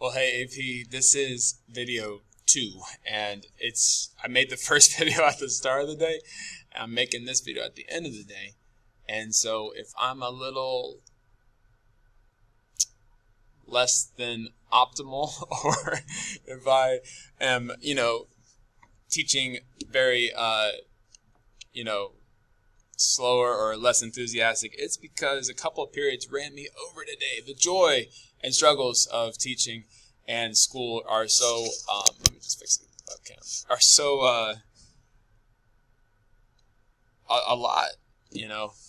Well, hey AP, this is video 2, and I made the first video at the start of the day, and I'm making this video at the end of the day. And so if I'm a little less than optimal, or if I am, teaching very, slower or less enthusiastic, it's because a couple of periods ran me over today. The joy and struggles of teaching and school are so, let me just fix the webcam, are so, a lot,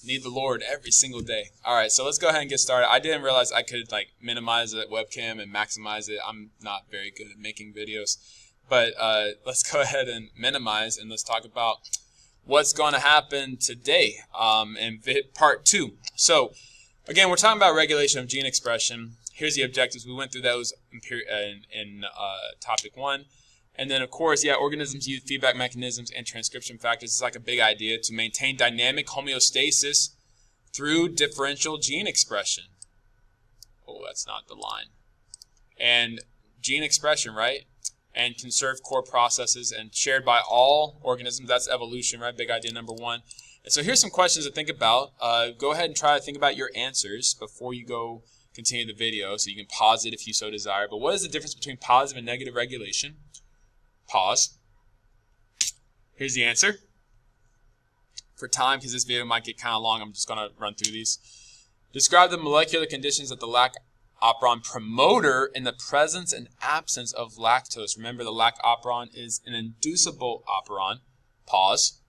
need the Lord every single day. All right, so let's go ahead and get started. I didn't realize I could minimize the webcam and maximize it. I'm not very good at making videos, but let's go ahead and minimize, and let's talk about what's going to happen today in part 2. So again, we're talking about regulation of gene expression. Here's the objectives. We went through those in topic 1. And then, of course, organisms use feedback mechanisms and transcription factors. It's like a big idea to maintain dynamic homeostasis through differential gene expression. Oh, that's not the line. And gene expression, right? And conserve core processes and shared by all organisms. That's evolution, right? Big idea number 1. And so here's some questions to think about. Go ahead and try to think about your answers before you go continue the video, so you can pause it if you so desire. But what is the difference between positive and negative regulation? Pause. Here's the answer. For time, because this video might get kind of long, I'm just going to run through these. Describe the molecular conditions that the lac operon promoter in the presence and absence of lactose. Remember, the lac operon is an inducible operon. Pause.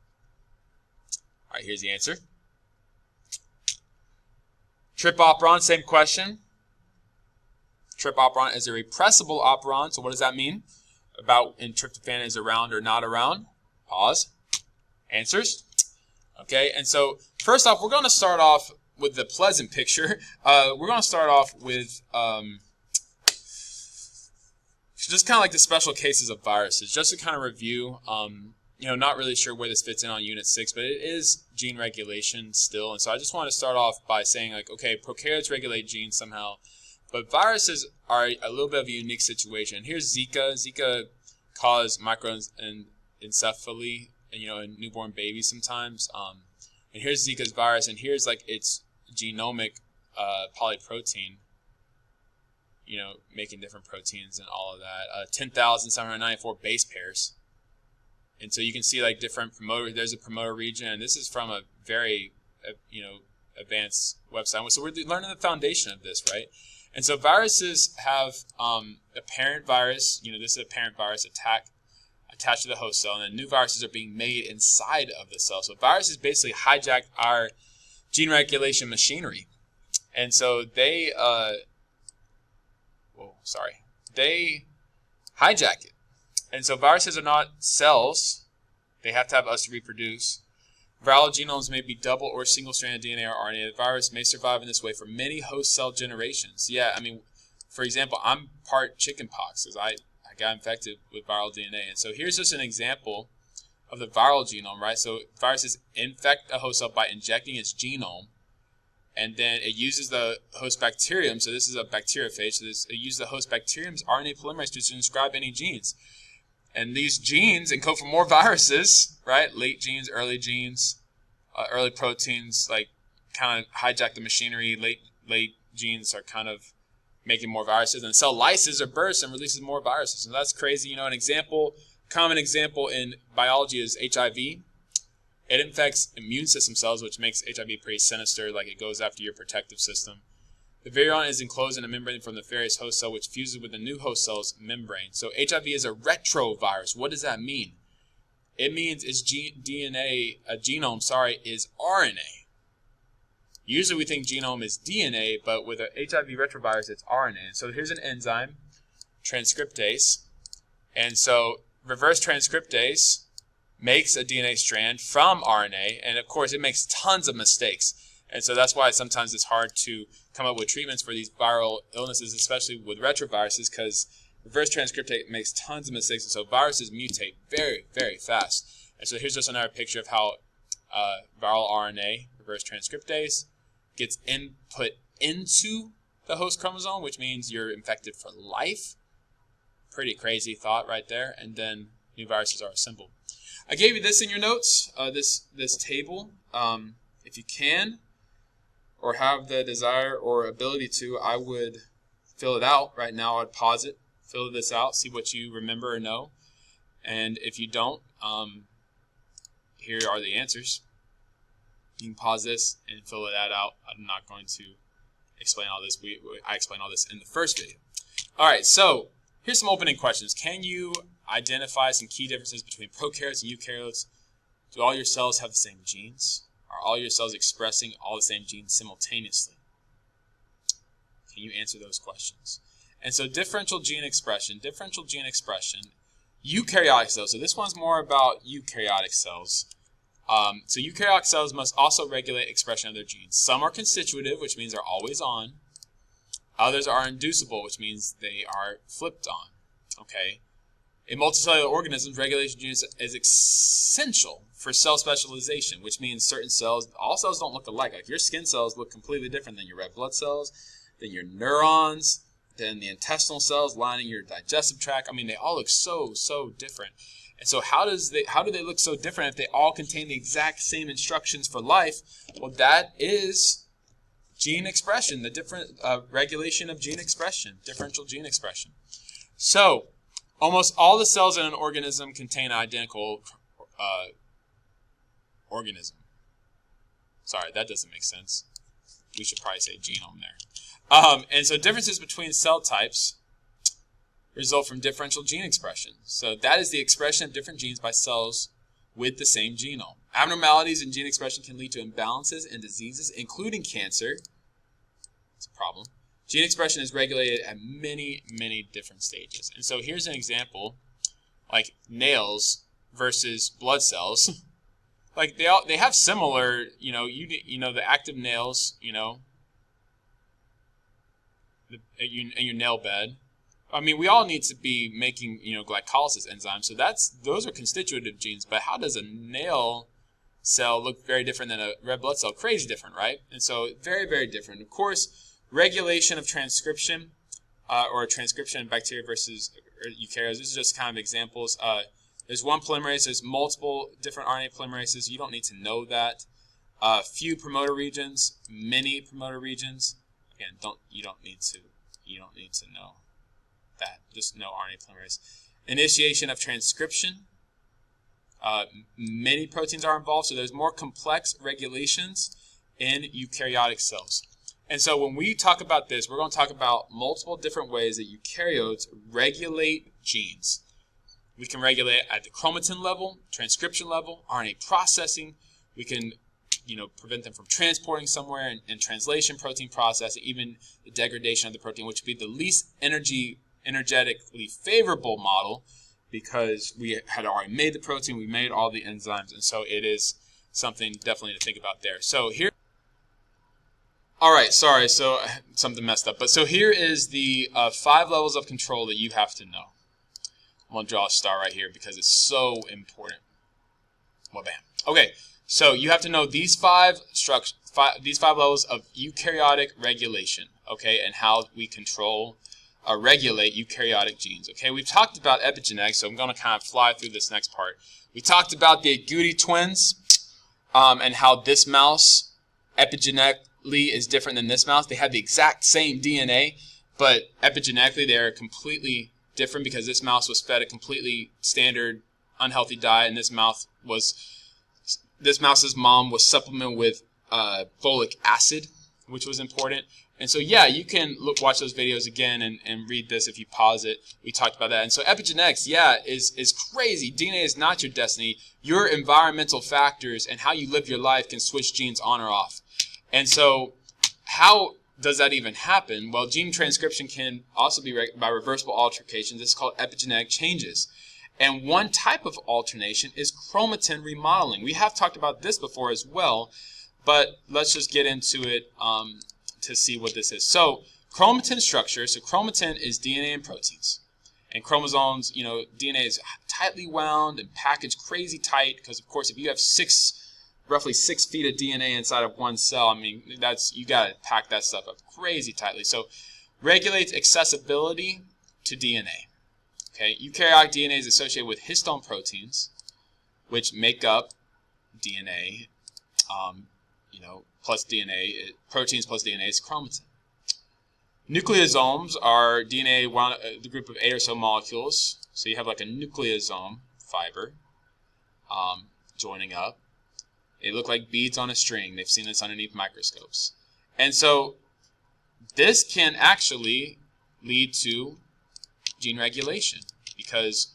All right, here's the answer. Trip operon, same question. Trip operon is a repressible operon. So what does that mean? About in tryptophan is around or not around. Pause. Answers. Okay, and so first off, we're going to start off with the pleasant picture. We're going to start off with just kind of like the special cases of viruses, just to kind of review. Not really sure where this fits in on Unit 6, but it is gene regulation still. And so I just want to start off by saying, okay, prokaryotes regulate genes somehow, but viruses are a little bit of a unique situation. Here's Zika. Zika causes microencephaly, in newborn babies sometimes. And here's Zika's virus, and here's its genomic polyprotein, making different proteins and all of that. 10,794 base pairs. And so you can see different promoter. There's a promoter region, and this is from a very, advanced website. So we're learning the foundation of this, right? And so viruses have a parent virus. This is a parent virus attached to the host cell, and then new viruses are being made inside of the cell. So viruses basically hijack our gene regulation machinery, and so they hijack it. And so viruses are not cells. They have to have us to reproduce. Viral genomes may be double or single-stranded DNA or RNA. The virus may survive in this way for many host cell generations. Yeah, for example, I'm part chickenpox because I got infected with viral DNA. And so here's just an example of the viral genome, right? So viruses infect a host cell by injecting its genome, and then it uses the host bacterium. So this is a bacteriophage. So it uses the host bacterium's RNA polymerase to transcribe any genes. And these genes encode for more viruses, right? Late genes, early proteins, kind of hijack the machinery. Late genes are kind of making more viruses. And cell lyses or bursts and releases more viruses. And that's crazy. Common example in biology is HIV. It infects immune system cells, which makes HIV pretty sinister, it goes after your protective system. The virion is enclosed in a membrane from the various host cell, which fuses with the new host cell's membrane. So HIV is a retrovirus. What does that mean? It means its genome is RNA. Usually we think genome is DNA, but with an HIV retrovirus, it's RNA. So here's an enzyme, transcriptase. And so reverse transcriptase makes a DNA strand from RNA, and of course it makes tons of mistakes. And so that's why sometimes it's hard to come up with treatments for these viral illnesses, especially with retroviruses, because reverse transcriptase makes tons of mistakes. And so viruses mutate very, very fast. And so here's just another picture of how viral RNA, reverse transcriptase, gets input into the host chromosome, which means you're infected for life. Pretty crazy thought right there. And then new viruses are assembled. I gave you this in your notes, this table. If you can, or have the desire or ability to, I would fill it out right now. I'd pause it, fill this out, see what you remember or know. And if you don't, here are the answers. You can pause this and fill that out. I'm not going to explain all this. I explained all this in the first video. All right, so here's some opening questions. Can you identify some key differences between prokaryotes and eukaryotes? Do all your cells have the same genes? Are all your cells expressing all the same genes simultaneously? Can you answer those questions? And so differential gene expression, eukaryotic cells. So this one's more about eukaryotic cells. So eukaryotic cells must also regulate expression of their genes. Some are constitutive, which means they're always on. Others are inducible, which means they are flipped on. Okay. In multicellular organisms, regulation of genes is essential for cell specialization, which means certain cells, all cells don't look alike. Like your skin cells look completely different than your red blood cells, than your neurons, than the intestinal cells lining your digestive tract. I mean, they all look so different. And so how do they look so different if they all contain the exact same instructions for life? Well, that is gene expression, the different regulation of gene expression, differential gene expression. So almost all the cells in an organism contain identical organism. Sorry, that doesn't make sense. We should probably say genome there. And so differences between cell types result from differential gene expression. So that is the expression of different genes by cells with the same genome. Abnormalities in gene expression can lead to imbalances and diseases, including cancer. It's a problem. Gene expression is regulated at many different stages. And so here's an example, like nails versus blood cells. Like they have similar, the active nails, in your nail bed. I mean, we all need to be making, glycolysis enzymes. So those are constitutive genes. But how does a nail cell look very different than a red blood cell? Crazy different, right? And so very different. Of course, regulation of transcription, or transcription in bacteria versus eukaryotes. This is just kind of examples. There's one polymerase. There's multiple different RNA polymerases. You don't need to know that. Few promoter regions, many promoter regions. Again, you don't need to know that. Just know RNA polymerase. Initiation of transcription. Many proteins are involved, so there's more complex regulations in eukaryotic cells. And so when we talk about this, we're going to talk about multiple different ways that eukaryotes regulate genes. We can regulate at the chromatin level, transcription level, RNA processing. We can prevent them from transporting somewhere in translation, protein processing, even the degradation of the protein, which would be the least energetically favorable model, because we had already made the protein, we made all the enzymes, and so it is something definitely to think about there. So here, all right, sorry, so something messed up. But so here is the 5 levels of control that you have to know. I'm going to draw a star right here because it's so important. Well, bam. Okay, so you have to know these five levels of eukaryotic regulation, okay, and how we control regulate eukaryotic genes. Okay, we've talked about epigenetics, so I'm going to kind of fly through this next part. We talked about the Agouti twins and how this mouse epigenetically is different than this mouse. They have the exact same DNA, but epigenetically they are completely different because this mouse was fed a completely standard unhealthy diet, and this mouse's mom was supplemented with folic acid, which was important. And so, yeah, you can watch those videos again and read this if you pause it. We talked about that. And so epigenetics, yeah, is crazy. DNA is not your destiny. Your environmental factors and how you live your life can switch genes on or off. And so how does that even happen? Well, gene transcription can also be by reversible alterations. This is called epigenetic changes. And one type of alternation is chromatin remodeling. We have talked about this before as well, but let's just get into it to see what this is. So chromatin structure, so chromatin is DNA and proteins. And chromosomes, DNA is tightly wound and packaged crazy tight because, of course, if you have 6 roughly 6 feet of DNA inside of one cell. I mean, you got to pack that stuff up crazy tightly. So regulates accessibility to DNA. Okay, eukaryotic DNA is associated with histone proteins, which make up DNA. Plus DNA, proteins plus DNA is chromatin. Nucleosomes are DNA, the group of 8 or so molecules. So you have like a nucleosome fiber joining up. They look like beads on a string. They've seen this underneath microscopes. And so this can actually lead to gene regulation because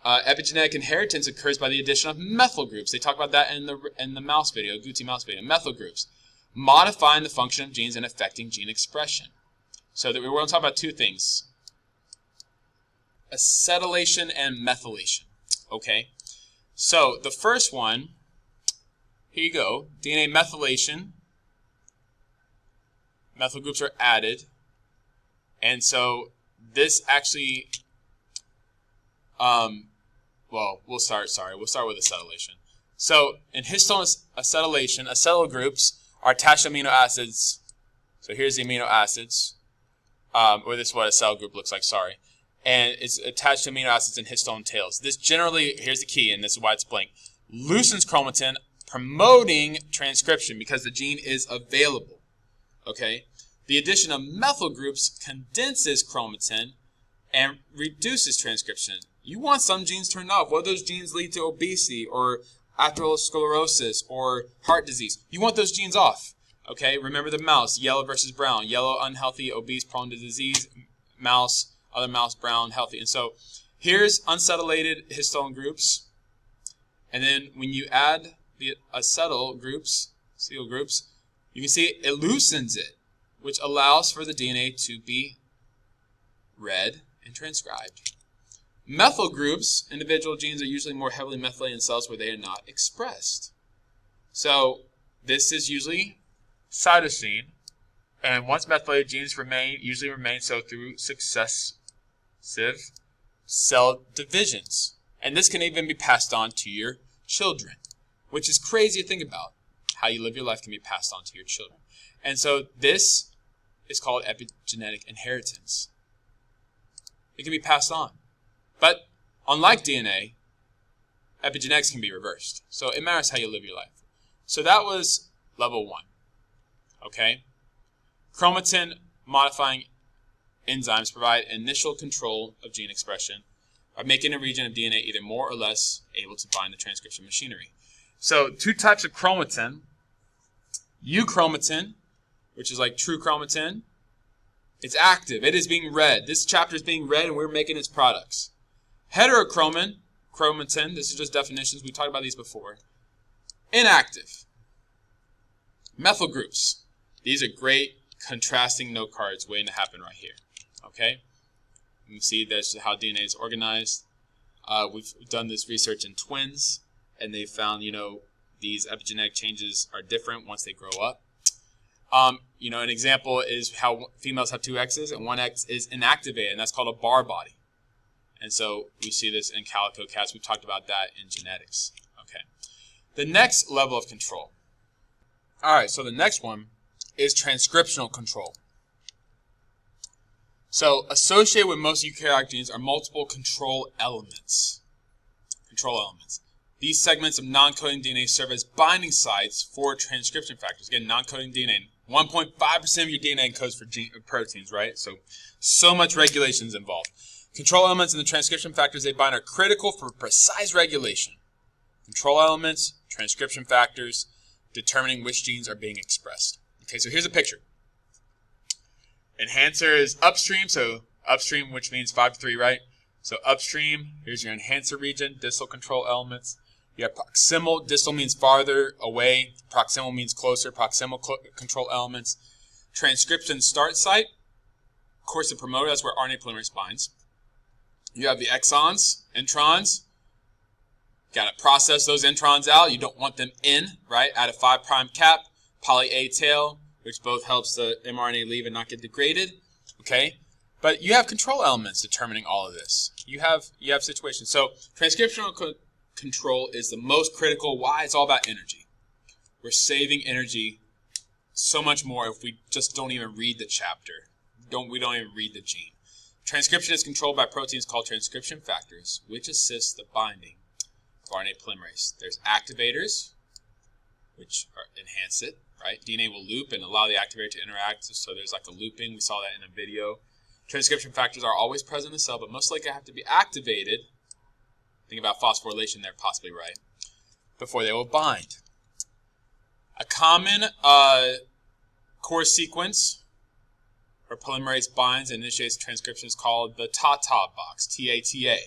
epigenetic inheritance occurs by the addition of methyl groups. They talk about that in the mouse video, Gucci mouse video. Methyl groups modifying the function of genes and affecting gene expression. So that we're going to talk about two things: acetylation and methylation. Okay. So the first one, here you go. DNA methylation. Methyl groups are added, and so this actually. We'll start with acetylation. So in histone acetylation, acetyl groups are attached to amino acids. So here's the amino acids, or this is what a cell group looks like, sorry. And it's attached to amino acids in histone tails. This generally, here's the key, and this is why it's blank, loosens chromatin, promoting transcription because the gene is available. Okay? The addition of methyl groups condenses chromatin and reduces transcription. You want some genes turned off. What if those genes lead to obesity or atherosclerosis or heart disease? You want those genes off. Okay, remember the mouse, yellow versus brown. Yellow, unhealthy, obese, prone to disease. Mouse, other mouse, brown, healthy. And so here's unsetatylated histone groups. And then when you add the acetyl groups, you can see it loosens it, which allows for the DNA to be read and transcribed. Methyl groups, individual genes, are usually more heavily methylated in cells where they are not expressed. So this is usually cytosine, and once methylated, genes usually remain so through successive cell divisions. And this can even be passed on to your children, which is crazy to think about. How you live your life can be passed on to your children. And so this is called epigenetic inheritance. It can be passed on. But unlike DNA, epigenetics can be reversed. So it matters how you live your life. So that was level 1. Okay? Chromatin modifying enzymes provide initial control of gene expression by making a region of DNA either more or less able to bind the transcription machinery. So 2 types of chromatin. Euchromatin, which is like true chromatin. It's active. It is being read. This chapter is being read and we're making its products. Heterochromatin, this is just definitions. We talked about these before. Inactive. Methyl groups. These are great contrasting note cards waiting to happen right here. Okay? You can see that's how DNA is organized. We've done this research in twins, and they found, these epigenetic changes are different once they grow up. An example is how females have 2 X's and 1 X is inactivated, and that's called a bar body. And so we see this in calico cats. We talked about that in genetics. Okay. The next level of control. All right, so the next one is transcriptional control. So associated with most eukaryotic genes are multiple control elements. These segments of non-coding DNA serve as binding sites for transcription factors. Again, non-coding DNA. 1.5% of your DNA encodes for proteins, right? So much regulation is involved. Control elements and the transcription factors they bind are critical for precise regulation. Control elements, transcription factors, determining which genes are being expressed. Okay, so here's a picture. Enhancer is upstream, so upstream, which means 5 to 3, right? So upstream, here's your enhancer region, distal control elements. You have proximal, distal means farther away, proximal means closer, proximal control elements. Transcription start site, course of promoter, that's where RNA polymerase binds. You have the exons, introns. Got to process those introns out. You don't want them in, right? Add a 5' cap, poly A tail, which both helps the mRNA leave and not get degraded. Okay? But you have control elements determining all of this. You have situations. So transcriptional control is the most critical. Why? It's all about energy. We're saving energy so much more if we just don't even read the chapter. We don't even read the gene. Transcription is controlled by proteins called transcription factors, which assist the binding of RNA polymerase. There's activators, which enhance it, right? DNA will loop and allow the activator to interact, so there's like a looping. We saw that in a video. Transcription factors are always present in the cell, but most likely have to be activated. Think about phosphorylation there, possibly right, before they will bind. A common core sequence where polymerase binds and initiates transcription is called the TATA box, T-A-T-A.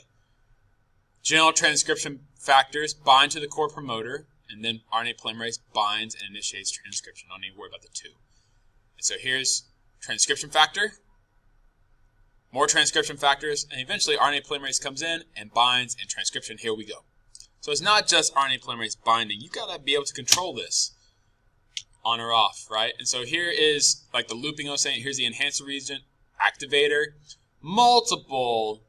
General transcription factors bind to the core promoter, and then RNA polymerase binds and initiates transcription. Don't need to worry about the two. And so here's transcription factor, more transcription factors, and eventually RNA polymerase comes in and binds, and transcription, here we go. So it's not just RNA polymerase binding. You've got to be able to control this on or off, right? And so here is like the looping I was saying. Here's the enhancer region, activator, multiple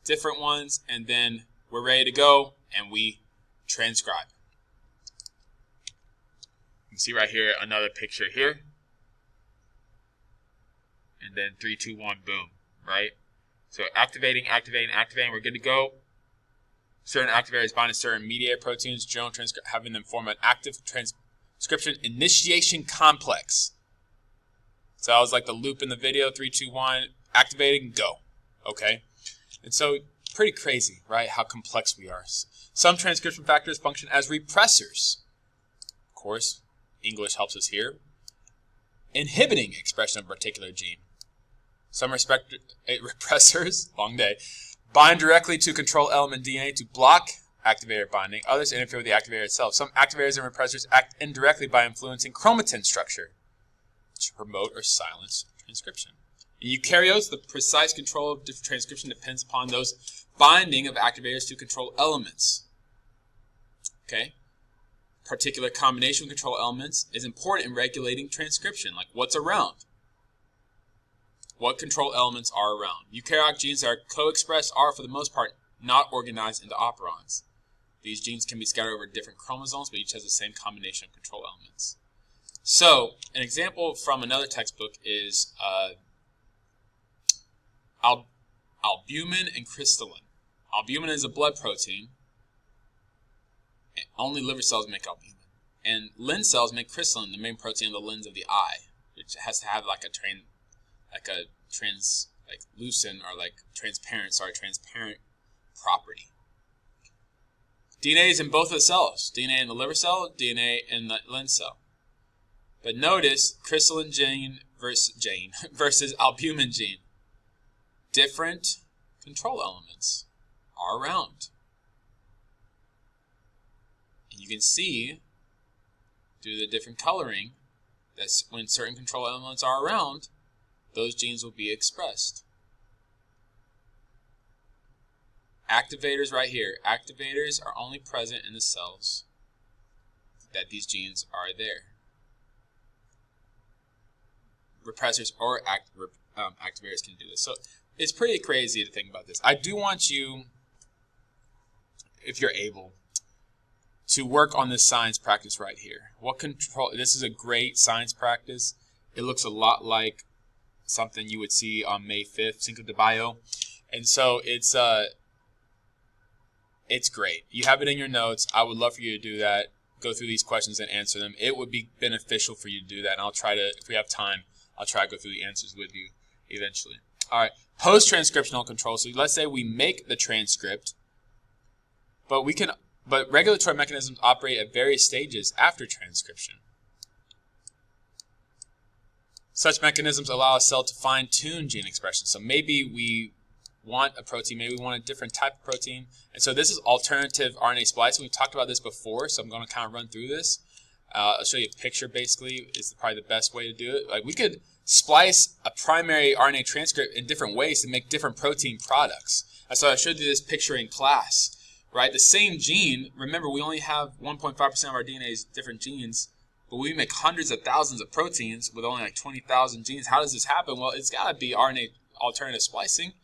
different ones, and then we're ready to go, and we transcribe. You can see right here another picture here, and then 3, 2, 1, boom, right? So activating, we're good to go. Certain activators bind to certain mediator proteins, general having them form an active transcription initiation complex. So that was like the loop in the video, 3, 2, 1, activating, go. Okay? And so pretty crazy, right, how complex we are. Some transcription factors function as repressors. Of course, English helps us here. Inhibiting expression of a particular gene. Some repressors, long day, bind directly to control element DNA to block activator binding. Others interfere with the activator itself. Some activators and repressors act indirectly by influencing chromatin structure to promote or silence transcription. In eukaryotes, the precise control of transcription depends upon those binding of activators to control elements. Okay? Particular combination of control elements is important in regulating transcription, like what's around. What control elements are around. Eukaryotic genes that are co-expressed are, for the most part, not organized into operons. These genes can be scattered over different chromosomes, but each has the same combination of control elements. So, an example from another textbook is albumin and crystallin. Albumin is a blood protein. Only liver cells make albumin. And lens cells make crystallin, the main protein of the lens of the eye, which has to have like a translucent or like transparent property. DNA is in both of the cells. DNA in the liver cell, DNA in the lens cell. But notice crystallin gene versus albumin gene. Different control elements are around. And you can see through the different coloring that when certain control elements are around, those genes will be expressed. Activators right here. Activators are only present in the cells that these genes are there. Repressors or activators can do this. So it's pretty crazy to think about this. I do want you, if you're able, to work on this science practice right here. This is a great science practice. It looks a lot like something you would see on May 5th, Cinco de Mayo. And so it's great. You have it in your notes. I would love for you to do that. Go through these questions and answer them. It would be beneficial for you to do that. And I'll try to, if we have time, I'll try to go through the answers with you eventually. All right. Post-transcriptional control. So let's say we make the transcript, but regulatory mechanisms operate at various stages after transcription. Such mechanisms allow a cell to fine-tune gene expression. So maybe we want a protein, maybe we want a different type of protein. And so this is alternative RNA splicing. We've talked about this before, so I'm going to kind of run through this. I'll show you a picture, basically, is probably the best way to do it. Like we could splice a primary RNA transcript in different ways to make different protein products. And so I showed you this picture in class, right? The same gene, remember we only have 1.5% of our DNA's different genes, but we make hundreds of thousands of proteins with only like 20,000 genes. How does this happen? Well, it's got to be RNA alternative splicing.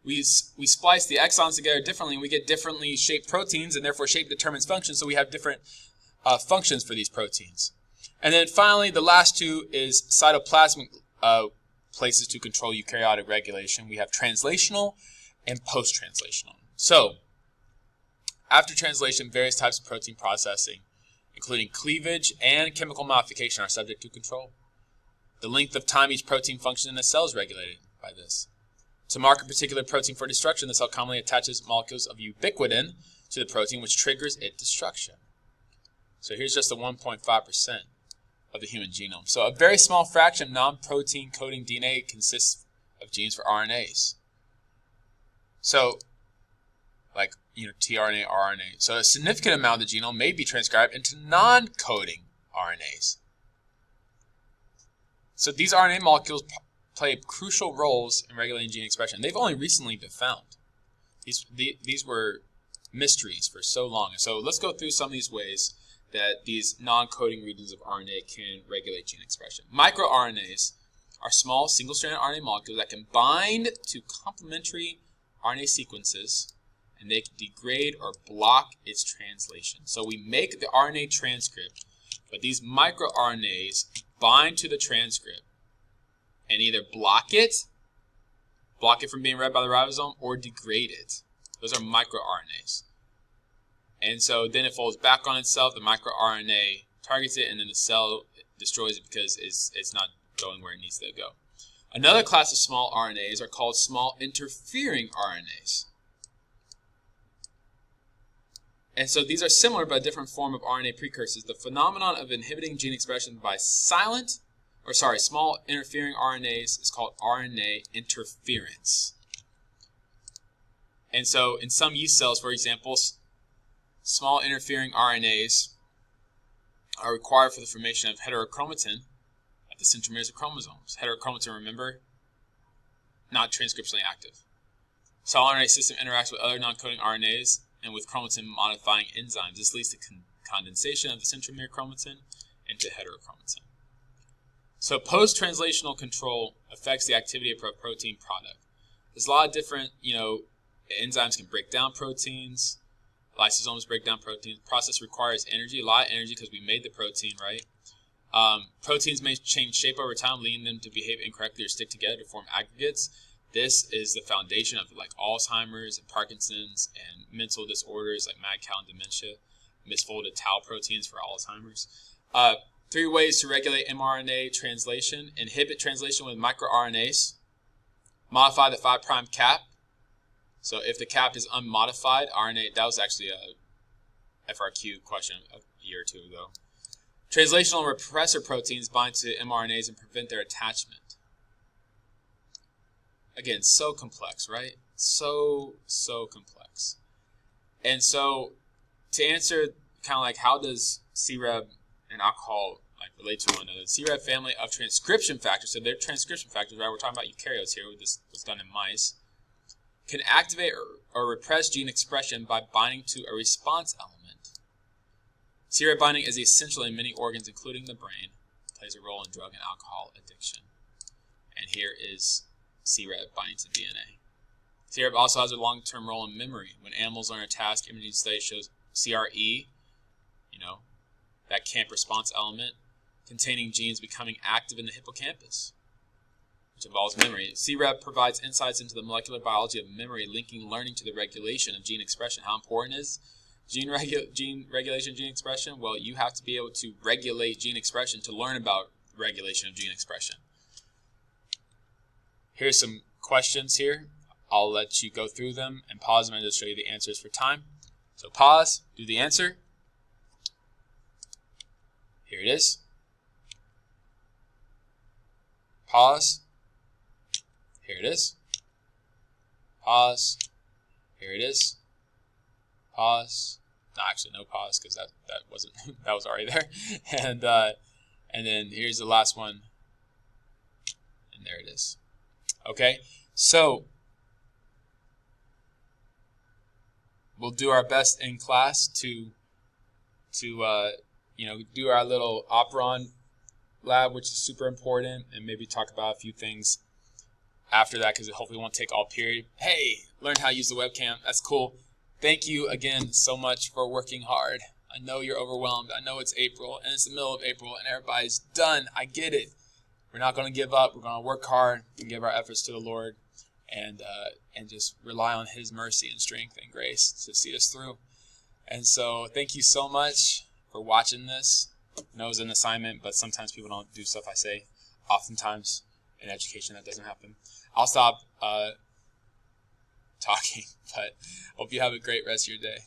We splice the exons together differently, and we get differently shaped proteins, and therefore shape determines function, so we have different functions for these proteins. And then finally, the last two is cytoplasmic places to control eukaryotic regulation. We have translational and post-translational. So, after translation, various types of protein processing, including cleavage and chemical modification, are subject to control. The length of time each protein functions in a cell is regulated by this. To mark a particular protein for destruction, the cell commonly attaches molecules of ubiquitin to the protein, which triggers its destruction. So here's just the 1.5% of the human genome. So a very small fraction of non-protein coding DNA consists of genes for RNAs. So, like, tRNA, RNA. So a significant amount of the genome may be transcribed into non-coding RNAs. So these RNA molecules play crucial roles in regulating gene expression. They've only recently been found. These were mysteries for so long. So let's go through some of these ways that these non-coding regions of RNA can regulate gene expression. MicroRNAs are small single-stranded RNA molecules that can bind to complementary RNA sequences, and they can degrade or block its translation. So we make the RNA transcript, but these microRNAs bind to the transcript and either block it from being read by the ribosome, or degrade it. Those are microRNAs. And so then it folds back on itself, the microRNA targets it, and then the cell destroys it because it's not going where it needs to go. Another class of small RNAs are called small interfering RNAs. And so these are similar but a different form of RNA precursors. The phenomenon of inhibiting gene expression by small interfering RNAs is called RNA interference. And so in some yeast cells, for example, small interfering RNAs are required for the formation of heterochromatin at the centromeres of chromosomes. Heterochromatin, remember, not transcriptionally active. Cell RNA system interacts with other non-coding RNAs and with chromatin modifying enzymes. This leads to condensation of the centromere chromatin into heterochromatin. So post-translational control affects the activity of a protein product. There's a lot of different, enzymes can break down proteins. Lysosomes break down proteins. The process requires energy, a lot of energy because we made the protein, right? Proteins may change shape over time, leading them to behave incorrectly or stick together to form aggregates. This is the foundation of Alzheimer's and Parkinson's and mental disorders like mad cow and dementia, misfolded tau proteins for Alzheimer's. 3 ways to regulate mRNA translation: inhibit translation with microRNAs, modify the 5' cap. So if the cap is unmodified, RNA, that was actually a FRQ question a year or 2 ago. Translational repressor proteins bind to mRNAs and prevent their attachment. Again, so complex, right? So complex. And so to answer kind of how does CREB and alcohol relate to one another, the CREB family of transcription factors, so they're transcription factors, right? We're talking about eukaryotes here. This was done in mice. Can activate or repress gene expression by binding to a response element. CREB binding is essential in many organs, including the brain. It plays a role in drug and alcohol addiction. And here is CREB binding to DNA. CREB also has a long-term role in memory. When animals learn a task, imaging study shows CRE, that camp response element, containing genes becoming active in the hippocampus, which involves memory. CREB provides insights into the molecular biology of memory, linking learning to the regulation of gene expression. How important is gene regulation, gene expression? Well, you have to be able to regulate gene expression to learn about regulation of gene expression. Here's some questions here. I'll let you go through them and pause them and just show you the answers for time. So pause, do the answer. Here it is. Pause. Here it is. Pause. Here it is. Pause. No, actually, no pause because that wasn't that was already there. And then here's the last one. And there it is. Okay, so we'll do our best in class to do our little Operon lab, which is super important, and maybe talk about a few things after that because it hopefully won't take all period. Hey, learn how to use the webcam. That's cool. Thank you again so much for working hard. I know you're overwhelmed. I know it's April, and it's the middle of April, and everybody's done. I get it. We're not going to give up. We're going to work hard and give our efforts to the Lord, and just rely on His mercy and strength and grace to see us through. And so thank you so much for watching this. I know it's an assignment, but sometimes people don't do stuff I say. Oftentimes in education that doesn't happen. I'll stop talking, but hope you have a great rest of your day.